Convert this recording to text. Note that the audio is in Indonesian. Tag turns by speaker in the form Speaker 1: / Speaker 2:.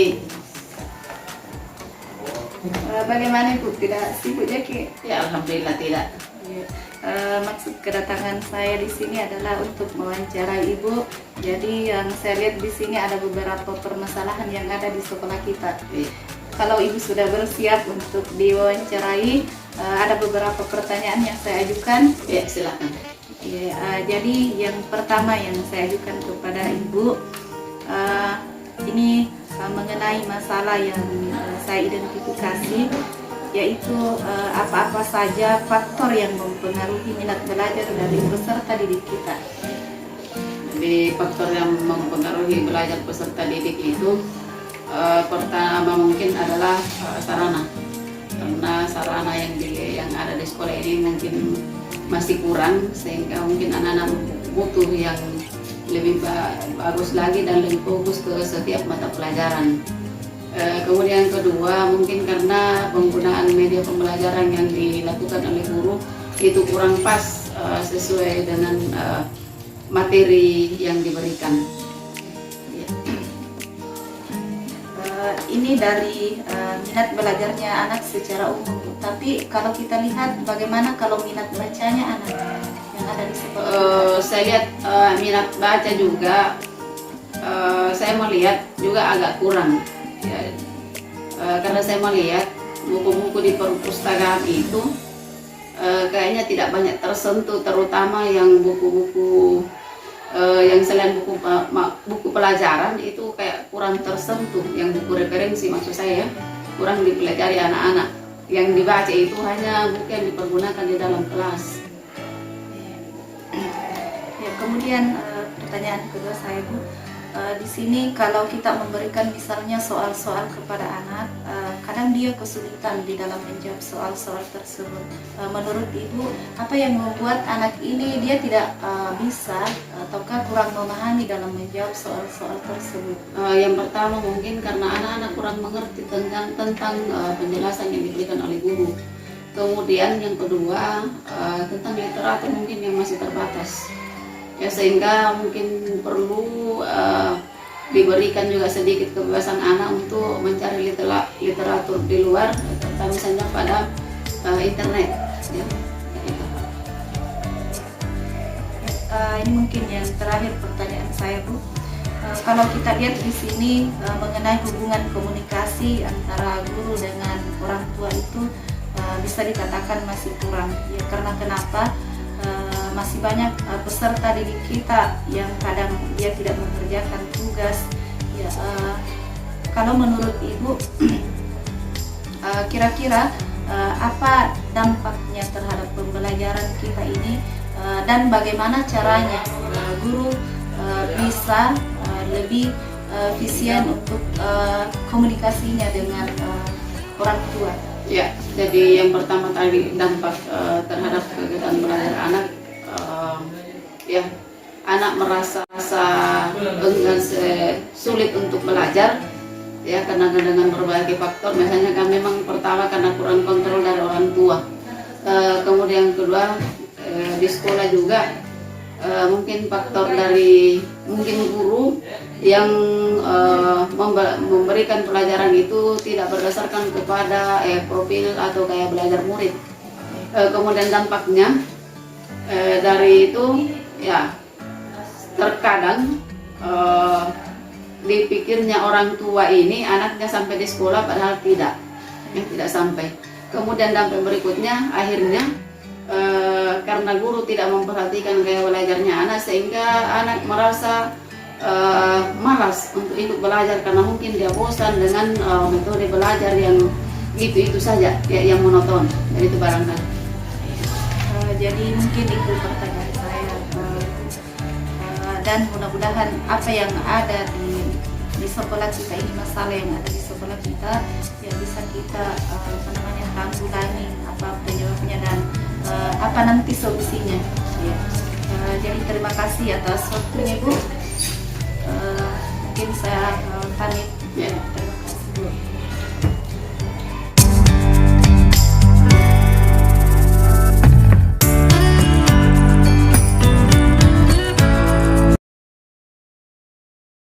Speaker 1: pagi.
Speaker 2: Bagaimana Ibu? Tidak sibuk ya Ki?
Speaker 1: Ya, alhamdulillah tidak.
Speaker 2: Ya. Maksud kedatangan saya di sini adalah untuk mewawancarai Ibu. Jadi yang saya lihat di sini ada beberapa permasalahan yang ada di sekolah kita.
Speaker 1: Iya.
Speaker 2: Kalau Ibu sudah bersiap untuk diwawancarai, ada beberapa pertanyaan yang saya ajukan.
Speaker 1: Ya, silakan.
Speaker 2: Ya, jadi yang pertama yang saya ajukan kepada Ibu, ini mengenai masalah yang saya identifikasi, yaitu apa-apa saja faktor yang mempengaruhi minat belajar dari peserta didik kita.
Speaker 1: Jadi faktor yang mempengaruhi belajar peserta didik itu pertama mungkin adalah sarana, karena sarana yang ada di sekolah ini mungkin masih kurang, sehingga mungkin anak-anak butuh yang lebih bagus lagi dan lebih fokus ke setiap mata pelajaran. Kemudian kedua, mungkin karena penggunaan media pembelajaran yang dilakukan oleh guru itu kurang pas sesuai dengan materi yang diberikan.
Speaker 2: Ini dari minat belajarnya anak secara umum, tapi kalau kita lihat bagaimana kalau minat bacanya anak yang ada di sekolah?
Speaker 1: Saya lihat minat baca juga, saya melihat juga agak kurang ya, karena saya melihat buku-buku di perpustakaan itu kayaknya tidak banyak tersentuh, terutama yang buku-buku yang selain buku pelajaran itu kayak kurang tersentuh, yang buku referensi maksud saya kurang dipelajari anak-anak. Yang dibaca itu hanya buku yang dipergunakan di dalam kelas.
Speaker 2: Ya, kemudian pertanyaan kedua saya Bu, di sini kalau kita memberikan misalnya soal-soal kepada anak, kadang dia kesulitan di dalam menjawab soal-soal tersebut. Menurut Ibu, apa yang membuat anak ini dia tidak bisa ataukah kurang memahami dalam menjawab soal-soal tersebut?
Speaker 1: Yang pertama mungkin karena anak-anak kurang mengerti tentang penjelasan yang diberikan oleh guru. Kemudian yang kedua tentang literatur mungkin yang masih terbatas. Ya, sehingga mungkin perlu diberikan juga sedikit kebebasan anak untuk mencari literatur di luar, terutama misalnya pada internet. Ya.
Speaker 2: Ini mungkin yang terakhir pertanyaan saya Bu. Kalau kita lihat di sini mengenai hubungan komunikasi antara guru dengan orang tua itu bisa dikatakan masih kurang. Ya, karena kenapa? Masih banyak peserta didik kita yang kadang dia tidak mengerjakan tugas. Ya, kalau menurut Ibu, kira-kira apa dampaknya terhadap pembelajaran kita ini, dan bagaimana caranya guru bisa lebih efisien untuk komunikasinya dengan orang tua?
Speaker 1: Ya, jadi yang pertama tadi dampak terhadap kegiatan belajar anak. Ya, anak merasa enggan, sulit untuk belajar ya, karena dengan berbagai faktor. Misalnya kan memang pertama karena kurang kontrol dari orang tua, kemudian kedua di sekolah juga mungkin faktor dari mungkin guru yang memberikan pelajaran itu tidak berdasarkan kepada profil atau kayak belajar murid. Kemudian dampaknya dari itu ya, terkadang dipikirnya orang tua ini anaknya sampai di sekolah padahal tidak sampai. Kemudian dampak berikutnya akhirnya karena guru tidak memperhatikan gaya belajarnya anak, sehingga anak merasa malas untuk ikut belajar karena mungkin dia bosan dengan metode belajar yang itu saja ya, yang monoton. Jadi itu barangkali.
Speaker 2: Jadi mungkin itu pertanyaan saya, dan mudah-mudahan apa yang ada di sekolah kita ini, masalah yang ada di sekolah kita ya bisa kita tanggulangi apa penyebabnya dan apa nanti solusinya ya. Jadi terima kasih atas waktunya Bu. Mungkin saya pamit ya. Terima kasih Bu.